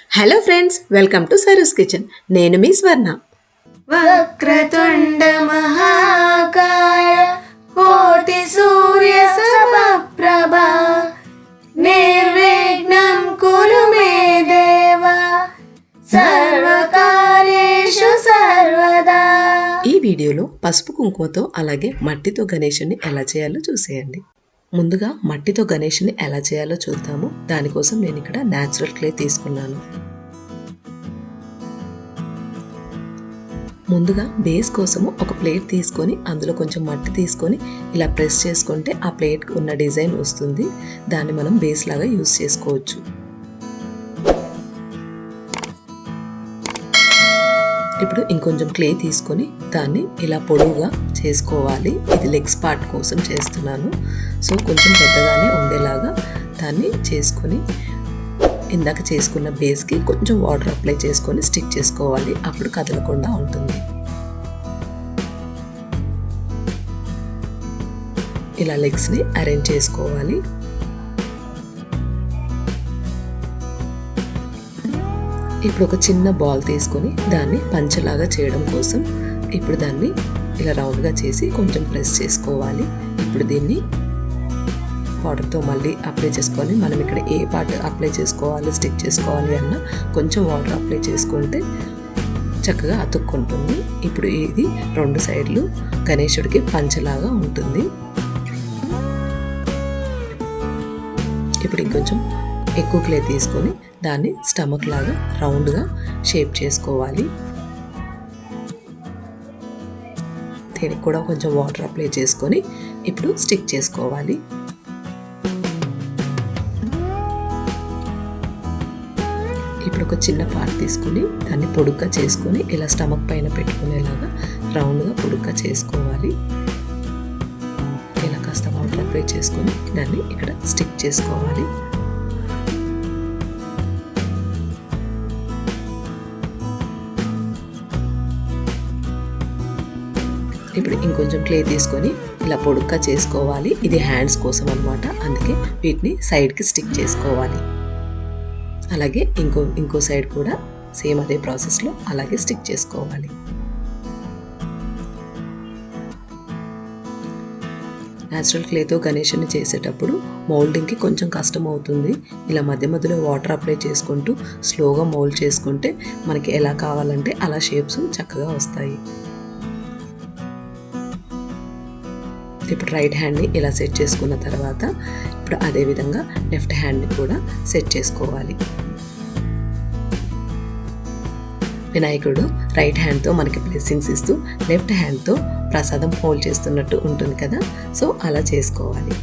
Hello friends, welcome to Saru's kitchen. నేను మీ స్వర్ణ. వక్రతుండ మహాకాయ కోటి సూర్య సమప్రభ నిర్విఘ్నం కురు మే దేవ సర్వకార్యేషు సర్వదా. ఈ వీడియోలో పసుపు కుంకుమతో అలాగే మట్టితో గణేషుని ఎలా చేయాలో చూసేయండి. ముందుగా మట్టితో గణేషుని ఎలా చేయాలో చూద్దాము. దానికోసం నేను ఇక్కడ న్యాచురల్ క్లే తీసుకున్నాను. ముందుగా బేస్ కోసము ఒక ప్లేట్ తీసుకొని అందులో కొంచెం మట్టి తీసుకొని ఇలా ప్రెస్ చేసుకుంటే ఆ ప్లేట్ ఉన్న డిజైన్ వస్తుంది. దాన్ని మనం బేస్ లాగా యూజ్ చేసుకోవచ్చు. ఇప్పుడు ఇంకొంచెం క్లే తీసుకొని దాన్ని ఇలా పొడవుగా చేసుకోవాలి. ఇది లెగ్స్ పార్ట్ కోసం చేస్తున్నాను. సో కొంచెం పెద్దగానే ఉండేలాగా దాన్ని చేసుకొని ఇందాక చేసుకున్న బేస్కి కొంచెం వాటర్ అప్లై చేసుకొని స్టిక్ చేసుకోవాలి. అప్పుడు కదలకుండా ఉంటుంది. ఇలా లెగ్స్ని అరేంజ్ చేసుకోవాలి. ఇప్పుడు ఒక చిన్న బాల్ తీసుకొని దాన్ని పంచలాగా చేయడం కోసం ఇప్పుడు దాన్ని ఇలా రౌండ్గా చేసి కొంచెం ప్రెస్ చేసుకోవాలి. ఇప్పుడు దీన్ని వాటర్తో మళ్ళీ అప్లై చేసుకొని మనం ఇక్కడ ఏ పార్ట్ అప్లై చేసుకోవాలి, స్టిక్ చేసుకోవాలి అన్న కొంచెం వాటర్ అప్లై చేసుకుంటే చక్కగా అతుక్కుంటుంది. ఇప్పుడు ఇది రెండు సైడ్లు గణేశుడికి పంచలాగా ఉంటుంది. ఇప్పుడు ఇంకొంచెం ఎక్కువ క్లే తీసుకొని దాన్ని స్టమక్ లాగా రౌండ్గా షేప్ చేసుకోవాలి. దీనికి కూడా కొంచెం వాటర్ అప్లై చేసుకొని ఇప్పుడు స్టిక్ చేసుకోవాలి. ఇప్పుడు ఒక చిన్న పార్ట్ తీసుకొని దాన్ని పొడుగ్గా చేసుకొని ఇలా స్టమక్ పైన పెట్టుకునేలాగా రౌండ్గా పొడుగ్గా చేసుకోవాలి. ఇలా కాస్త వాటర్ అప్లై చేసుకొని దాన్ని ఇక్కడ స్టిక్ చేసుకోవాలి. ఇప్పుడు ఇంకొంచెం క్లే తీసుకొని ఇలా పొడుగ్గా చేసుకోవాలి. ఇది హ్యాండ్స్ కోసం అన్నమాట. అందుకే వీటిని సైడ్కి స్టిక్ చేసుకోవాలి. అలాగే ఇంకో సైడ్ కూడా సేమ్ అదే ప్రాసెస్లో అలాగే స్టిక్ చేసుకోవాలి. న్యాచురల్ క్లేతో గణేషుని చేసేటప్పుడు మౌల్డింగ్కి కొంచెం కష్టం అవుతుంది. ఇలా మధ్య మధ్యలో వాటర్ అప్లై చేసుకుంటూ స్లోగా మౌల్డ్ చేసుకుంటే మనకి ఎలా కావాలంటే అలా షేప్స్ చక్కగా వస్తాయి. ఇప్పుడు రైట్ హ్యాండ్ని ఇలా సెట్ చేసుకున్న తర్వాత ఇప్పుడు అదేవిధంగా లెఫ్ట్ హ్యాండ్ని కూడా సెట్ చేసుకోవాలి. వినాయకుడు రైట్ హ్యాండ్తో మనకి బ్లెస్సింగ్స్ ఇస్తూ లెఫ్ట్ హ్యాండ్తో ప్రసాదం హోల్డ్ చేస్తున్నట్టు ఉంటుంది కదా. సో అలా చేసుకోవాలి.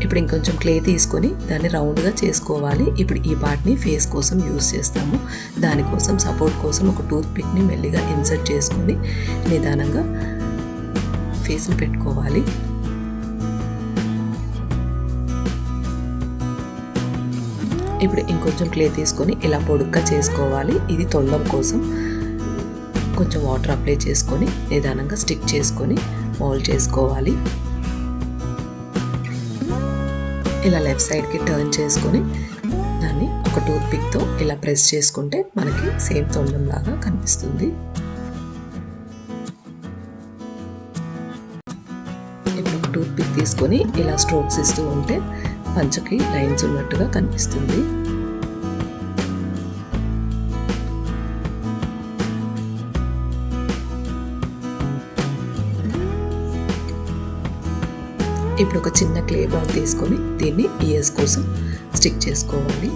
ఇప్పుడు ఇంకొంచెం క్లే తీసుకొని దాన్ని రౌండ్గా చేసుకోవాలి. ఇప్పుడు ఈ పార్ట్ని ఫేస్ కోసం యూజ్ చేస్తాము. దానికోసం సపోర్ట్ కోసం ఒక టూత్ పిక్ని మెల్లిగా ఇన్సర్ట్ చేసుకొని నిదానంగా ఫేస్ని పెట్టుకోవాలి. ఇప్పుడు ఇంకొంచెం క్లే తీసుకొని ఇలా పొడుగ్గా చేసుకోవాలి. ఇది తొండం కోసం కొంచెం వాటర్ అప్లై చేసుకొని నిదానంగా స్టిక్ చేసుకొని మౌల్డ్ చేసుకోవాలి. ఇలా లెఫ్ట్ సైడ్కి టర్న్ చేసుకొని దాన్ని ఒక టూత్ పిక్తో ఇలా ప్రెస్ చేసుకుంటే మనకి సేమ్ తొండం లాగా కనిపిస్తుంది. ఇప్పుడు ఒక టూత్ పిక్ తీసుకొని ఇలా స్ట్రోక్స్ ఇస్తూ ఉంటే పంచకి లైన్స్ ఉన్నట్టుగా కనిపిస్తుంది. ఇప్పుడు ఒక చిన్న క్లే బాల్ తీసుకొని దీన్ని ఇయర్స్ కోసం స్టిక్ చేసుకోవాలి.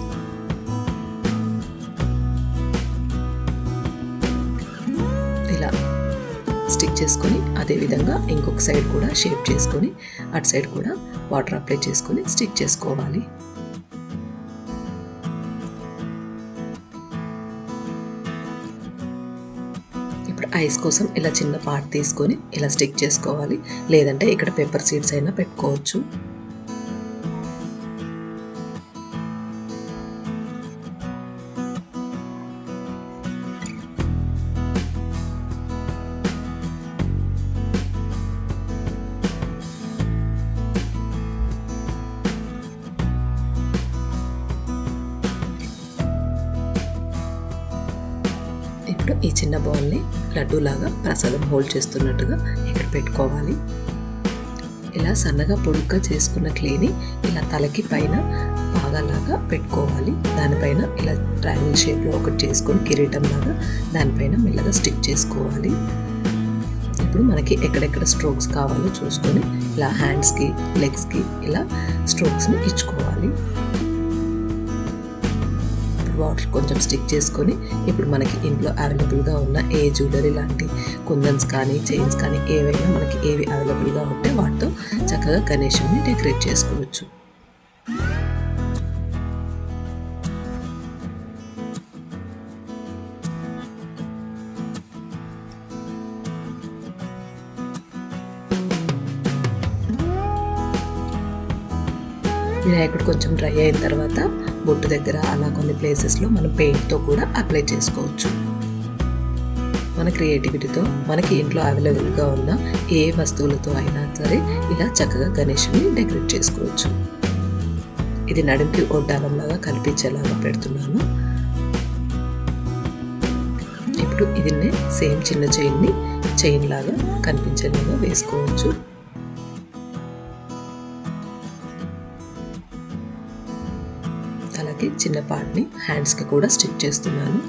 ఇలా స్టిక్ చేసుకొని అదేవిధంగా ఇంకొక సైడ్ కూడా షేప్ చేసుకొని అటు సైడ్ కూడా వాటర్ అప్లై చేసుకొని స్టిక్ చేసుకోవాలి. ఇప్పుడు ఐస్ కోసం ఇలా చిన్న పార్ట్ తీసుకొని ఇలా స్టిక్ చేసుకోవాలి. లేదంటే ఇక్కడ పెప్పర్ సీడ్స్ అయినా పెట్టుకోవచ్చు. ఈ చిన్న బాల్ని లడ్డూలాగా ప్రసాదం హోల్డ్ చేస్తున్నట్టుగా ఇక్కడ పెట్టుకోవాలి. ఇలా సన్నగా పొడుగ్గా చేసుకున్న క్లేని ఇలా తలకి పైన పాగాలాగా పెట్టుకోవాలి. దానిపైన ఇలా ట్రయాంగిల్ షేప్లో ఒకటి చేసుకొని కిరీటం లాగా దానిపైన మెల్లగా స్టిక్ చేసుకోవాలి. ఇప్పుడు మనకి ఎక్కడెక్కడ స్ట్రోక్స్ కావాలో చూసుకొని ఇలా హ్యాండ్స్కి, లెగ్స్కి ఇలా స్ట్రోక్స్ని ఇచ్చుకోవాలి. వాటర్ కొంచెం స్టిక్ చేసుకొని ఇప్పుడు మనకి ఇంట్లో అవైలబుల్గా ఉన్న ఏ జ్యువెలరీ లాంటి కుందన్స్ కానీ చైన్స్ కానీ ఏవైనా మనకి ఏవి అవైలబుల్గా ఉంటే వాటితో చక్కగా గణేశుని డెకరేట్ చేసుకోవచ్చు. వినాయకుడు కొంచెం డ్రై అయిన తర్వాత బొట్టు దగ్గర అలా కొన్ని ప్లేసెస్లో మనం పెయింట్తో కూడా అప్లై చేసుకోవచ్చు. మన క్రియేటివిటీతో మనకి ఇంట్లో అవైలబుల్గా ఉన్న ఏ వస్తువులతో అయినా సరే ఇలా చక్కగా గణేశుని డెకరేట్ చేసుకోవచ్చు. ఇది నడుంకి ఒడ్డాలంలాగా కనిపించేలాగా పెడుతున్నాను. ఇప్పుడు ఇది సేమ్ చిన్న చైన్ లాగా కనిపించేలాగా వేసుకోవచ్చు. అలాగే చిన్న పార్ట్ని హ్యాండ్స్కి కూడా స్టిక్ చేస్తున్నాను.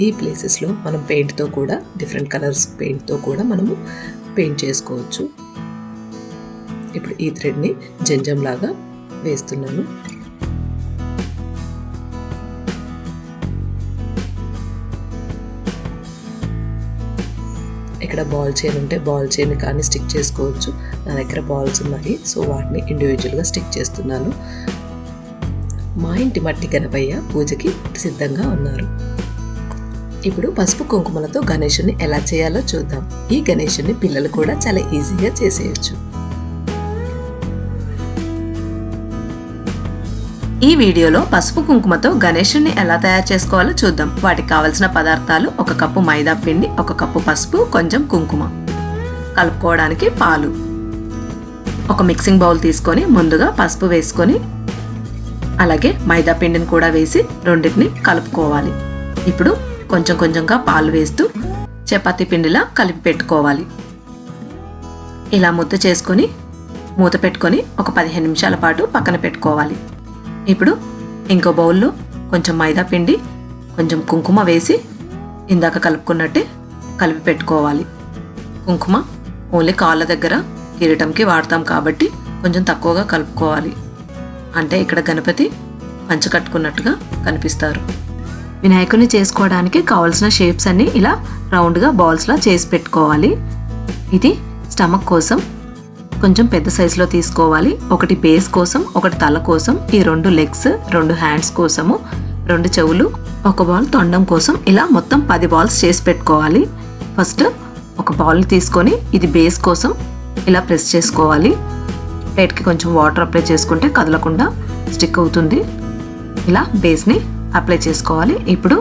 ఈ ప్లేసెస్లో మనం పెయింట్తో కూడా డిఫరెంట్ కలర్స్ పెయింట్తో కూడా మనము పెయింట్ చేసుకోవచ్చు. ఇప్పుడు ఈ థ్రెడ్ని జంజం లాగా వేస్తున్నాను. ఇక్కడ బాల్ చైన్ ఉంటే బాల్ చైన్ కానీ స్టిక్ చేసుకోవచ్చు. నా దగ్గర బాల్స్ ఉన్నాయి, సో వాటిని ఇండివిజువల్గా స్టిక్ చేస్తున్నాను. మా ఇంటి మట్టి గణపయ్య పూజకి సిద్ధంగా ఉన్నారు. ఇప్పుడు పసుపు కుంకుమలతో గణేశుని ఎలా చేయాలో చూద్దాం. ఈ గణేశుని పిల్లలు కూడా చాలా ఈజీగా చేసేయచ్చు. ఈ వీడియోలో పసుపు కుంకుమతో గణేశుని ఎలా తయారు చేసుకోవాలో చూద్దాం. వాటికి కావలసిన పదార్థాలు: 1 కప్పు మైదా పిండి, 1 కప్పు పసుపు, కొంచెం కుంకుమ, కలుపుకోవడానికి పాలు. ఒక మిక్సింగ్ బౌల్ తీసుకొని ముందుగా పసుపు వేసుకొని అలాగే మైదా పిండిని కూడా వేసి రెండింటిని కలుపుకోవాలి. ఇప్పుడు కొంచెం కొంచెంగా పాలు వేస్తూ చపాతీ పిండిలా కలిపి పెట్టుకోవాలి. ఇలా ముద్ద చేసుకొని మూత పెట్టుకొని ఒక 15 నిమిషాల పాటు పక్కన పెట్టుకోవాలి. ఇప్పుడు ఇంకో బౌల్లో కొంచెం మైదా పిండి, కొంచెం కుంకుమ వేసి ఇందాక కలుపుకున్నట్టే కలిపి పెట్టుకోవాలి. కుంకుమ ఓన్లీ కాళ్ళ దగ్గర కిరీటంకి వాడతాం కాబట్టి కొంచెం తక్కువగా కలుపుకోవాలి. అంటే ఇక్కడ గణపతి పంచ కట్టుకున్నట్టుగా కనిపిస్తారు. వినాయకుని చేసుకోవడానికి కావాల్సిన షేప్స్ అన్ని ఇలా రౌండ్గా బాల్స్లా చేసి పెట్టుకోవాలి. ఇది స్టమక్ కోసం కొంచెం పెద్ద సైజులో తీసుకోవాలి. ఒకటి బేస్ కోసం, ఒకటి తల కోసం, ఈ 2 లెగ్స్, 2 హ్యాండ్స్ కోసము, 2 చెవులు, 1 బాల్ తొండం కోసం ఇలా మొత్తం 10 బాల్స్ చేసి పెట్టుకోవాలి. ఫస్ట్ ఒక బాల్ తీసుకొని ఇది బేస్ కోసం ఇలా ప్రెస్ చేసుకోవాలి. ప్లేట్కి కొంచెం వాటర్ అప్లై చేసుకుంటే కదలకుండా స్టిక్ అవుతుంది. ఇలా బేస్ని అప్లై చేసుకోవాలి. ఇప్పుడు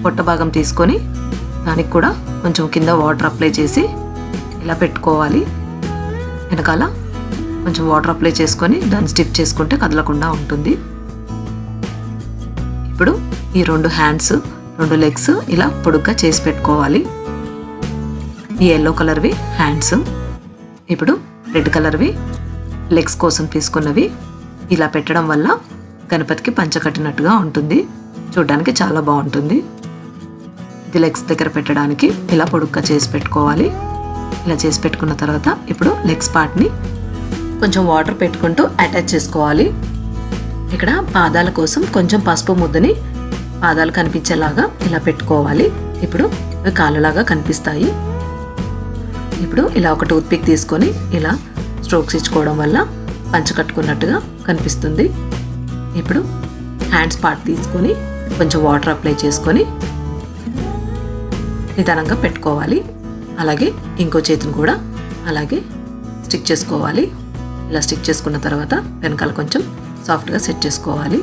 పొట్ట భాగం తీసుకొని దానికి కూడా కొంచెం కింద వాటర్ అప్లై చేసి ఇలా పెట్టుకోవాలి. వెనకాల కొంచెం వాటర్ అప్లై చేసుకొని దాన్ని స్టిక్ చేసుకుంటే కదలకుండా ఉంటుంది. ఇప్పుడు ఈ 2 హ్యాండ్స్, 2 లెగ్స్ ఇలా పొడుగ్గా చేసి పెట్టుకోవాలి. ఈ ఎల్లో కలర్వి హ్యాండ్స్, ఇప్పుడు రెడ్ కలర్వి లెగ్స్ కోసం తీసుకున్నవి. ఇలా పెట్టడం వల్ల గణపతికి పంచ కట్టినట్టుగా ఉంటుంది. చూడడానికి చాలా బాగుంటుంది. ఇది లెగ్స్ దగ్గర పెట్టడానికి ఇలా పొడుగ్గా చేసి పెట్టుకోవాలి. ఇలా చేసి పెట్టుకున్న తర్వాత ఇప్పుడు లెగ్స్ పార్ట్ని కొంచెం వాటర్ పెట్టుకుంటూ అటాచ్ చేసుకోవాలి. ఇక్కడ పాదాల కోసం కొంచెం పసుపు ముద్దని పాదాలు కనిపించేలాగా ఇలా పెట్టుకోవాలి. ఇప్పుడు అవి కాళ్ళలాగా కనిపిస్తాయి. ఇప్పుడు ఇలా ఒక టూత్ పిక్ తీసుకొని ఇలా స్ట్రోక్స్ ఇచ్చుకోవడం వల్ల పంచ కట్టుకున్నట్టుగా కనిపిస్తుంది. ఇప్పుడు హ్యాండ్స్ పార్ట్ తీసుకొని కొంచెం వాటర్ అప్లై చేసుకొని నిదానంగా పెట్టుకోవాలి. అలాగే ఇంకో చేతిని కూడా అలాగే స్టిక్ చేసుకోవాలి. ఇలా స్టిక్ చేసుకున్న తర్వాత వెనకాల కొంచెం సాఫ్ట్గా సెట్ చేసుకోవాలి.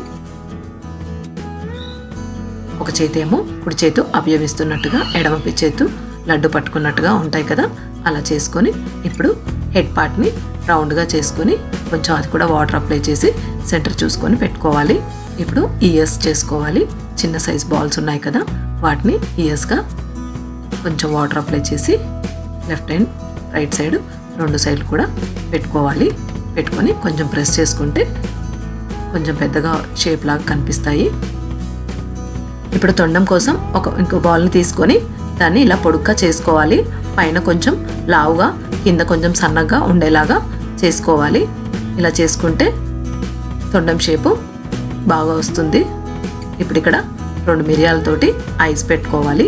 ఒక చేతి ఏమో కుడి చేతు అభ్యమిస్తున్నట్టుగా, ఎడమ చేతు లడ్డు పట్టుకున్నట్టుగా ఉంటాయి కదా, అలా చేసుకొని ఇప్పుడు హెడ్ పార్ట్ని రౌండ్గా చేసుకొని కొంచెం అది కూడా వాటర్ అప్లై చేసి సెంటర్ చూసుకొని పెట్టుకోవాలి. ఇప్పుడు ఇయర్స్ చేసుకోవాలి. చిన్న సైజ్ బాల్స్ ఉన్నాయి కదా, వాటిని ఇయర్స్గా కొంచెం వాటర్ అప్లై చేసి లెఫ్ట్ అండ్ రైట్ సైడ్ 2 సైడ్లు కూడా పెట్టుకోవాలి. పెట్టుకొని కొంచెం ప్రెస్ చేసుకుంటే కొంచెం పెద్దగా షేప్ లాగా కనిపిస్తాయి. ఇప్పుడు తొండం కోసం ఇంకో బాల్ని తీసుకొని దాన్ని ఇలా పొడుగ్గా చేసుకోవాలి. పైన కొంచెం లావుగా కింద కొంచెం సన్నగా ఉండేలాగా చేసుకోవాలి. ఇలా చేసుకుంటే తొండం షేపు బాగా వస్తుంది. ఇప్పుడు ఇక్కడ 2 మిరియాలతోటి ఐస్ పెట్టుకోవాలి.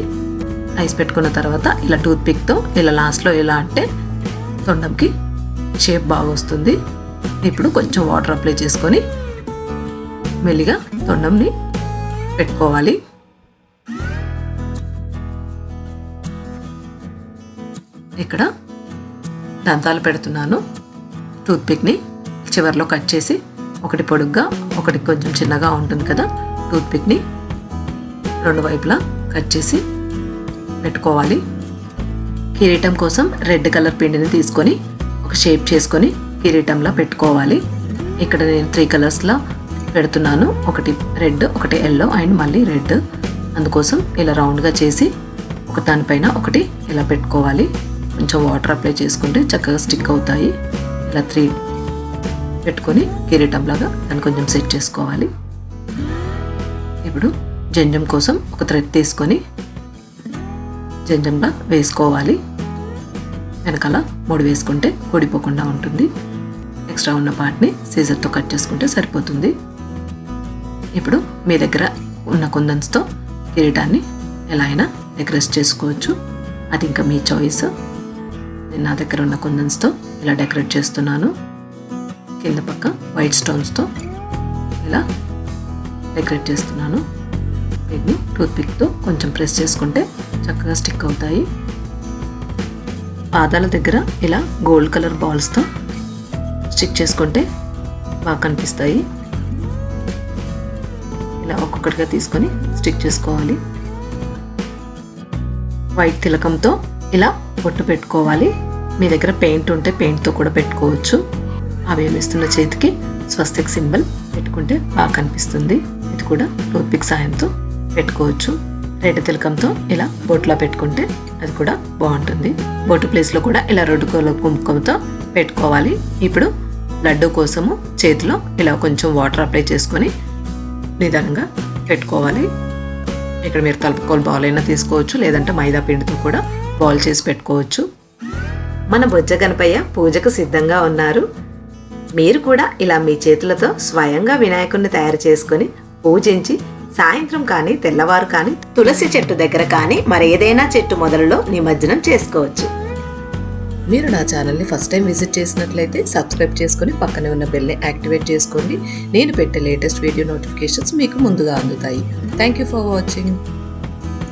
ఐస్ పెట్టుకున్న తర్వాత ఇలా టూత్ పిక్తో ఇలా లాస్ట్లో ఇలా అంటే తొండంకి షేప్ బాగా వస్తుంది. ఇప్పుడు కొంచెం వాటర్ అప్లై చేసుకొని మెల్లిగా తొండంని పెట్టుకోవాలి. ఇక్కడ దంతాలు పెడుతున్నాను. టూత్ పిక్ని చివర్లో కట్ చేసి ఒకటి పొడుగ్గా ఒకటి కొంచెం చిన్నగా ఉంటుంది కదా, టూత్ పిక్ని 2 వైపులా కట్ చేసి పెట్టుకోవాలి. కిరీటం కోసం రెడ్ కలర్ పిండిని తీసుకొని ఒక షేప్ చేసుకొని కిరీటంలో పెట్టుకోవాలి. ఇక్కడ నేను 3 కలర్స్లో పెడుతున్నాను. ఒకటి రెడ్, ఒకటి ఎల్లో అండ్ మళ్ళీ రెడ్. అందుకోసం ఇలా రౌండ్గా చేసి ఒక దానిపైన ఒకటి ఇలా పెట్టుకోవాలి. కొంచెం వాటర్ అప్లై చేసుకుంటే చక్కగా స్టిక్ అవుతాయి. ఇలా 3 పెట్టుకొని కిరీటంలాగా దాన్ని కొంచెం సెట్ చేసుకోవాలి. ఇప్పుడు జంజం కోసం ఒక థ్రెడ్ తీసుకొని జంజంలా వేసుకోవాలి. వెనకాల 3 వేసుకుంటే ఊడిపోకుండా ఉంటుంది. ఎక్స్ట్రా ఉన్న పార్ట్ని సీజర్తో కట్ చేసుకుంటే సరిపోతుంది. ఇప్పుడు మీ దగ్గర ఉన్న కుందన్స్తో కిరీటాన్ని ఎలా అయినా డెకరేట్ చేసుకోవచ్చు. అది ఇంకా మీ చాయిస్. నేను నా దగ్గర ఉన్న కుందన్స్తో ఇలా డెకరేట్ చేస్తున్నాను. కింద పక్క వైట్ స్టోన్స్తో ఇలా డెకరేట్ చేస్తున్నాను. వీటిని టూత్ పిక్తో కొంచెం ప్రెస్ చేసుకుంటే చక్కగా స్టిక్ అవుతాయి. పాదాల దగ్గర ఇలా గోల్డ్ కలర్ బాల్స్తో స్టిక్ చేసుకుంటే బాగా కనిపిస్తాయి. ఇలా ఒక్కొక్కటిగా తీసుకొని స్టిక్ చేసుకోవాలి. వైట్ తిలకంతో ఇలా బొట్టు పెట్టుకోవాలి. మీ దగ్గర పెయింట్ ఉంటే పెయింట్తో కూడా పెట్టుకోవచ్చు. అవి వేస్తున్న చేతికి స్వస్తిక్ సింబల్ పెట్టుకుంటే బాగా కనిపిస్తుంది. ఇది కూడా టూత్ పిక్ సాయంతో పెట్టుకోవచ్చు. రెడ్ తిలకంతో ఇలా బొట్టులా పెట్టుకుంటే అది కూడా బాగుంటుంది. బొట్టు ప్లేస్లో కూడా ఇలా రెడ్ కలర్ కుంకుమతో పెట్టుకోవాలి. ఇప్పుడు లడ్డు కోసము చేతిలో ఇలా కొంచెం వాటర్ అప్లై చేసుకొని నిదానంగా పెట్టుకోవాలి. ఇక్కడ మీరు కలుపుకోవాలి బాల్ అయినా తీసుకోవచ్చు, లేదంటే మైదా పిండితో కూడా బాల్ చేసి పెట్టుకోవచ్చు. మన బొజ్జ గణపయ్య పూజకు సిద్ధంగా ఉన్నారు. మీరు కూడా ఇలా మీ చేతులతో స్వయంగా వినాయకుడిని తయారు చేసుకొని పూజించి సాయంత్రం కానీ తెల్లవారు కానీ తులసి చెట్టు దగ్గర కానీ మరేదైనా చెట్టు మొదలలో నిమజ్జనం చేసుకోవచ్చు. మీరు నా ఛానల్ని ఫస్ట్ టైం విజిట్ చేసినట్లయితే సబ్స్క్రైబ్ చేసుకొని పక్కనే ఉన్న బెల్ని యాక్టివేట్ చేసుకోండి. నేను పెట్టే లేటెస్ట్ వీడియో నోటిఫికేషన్స్ మీకు ముందుగా అందుతాయి. Thank you for watching.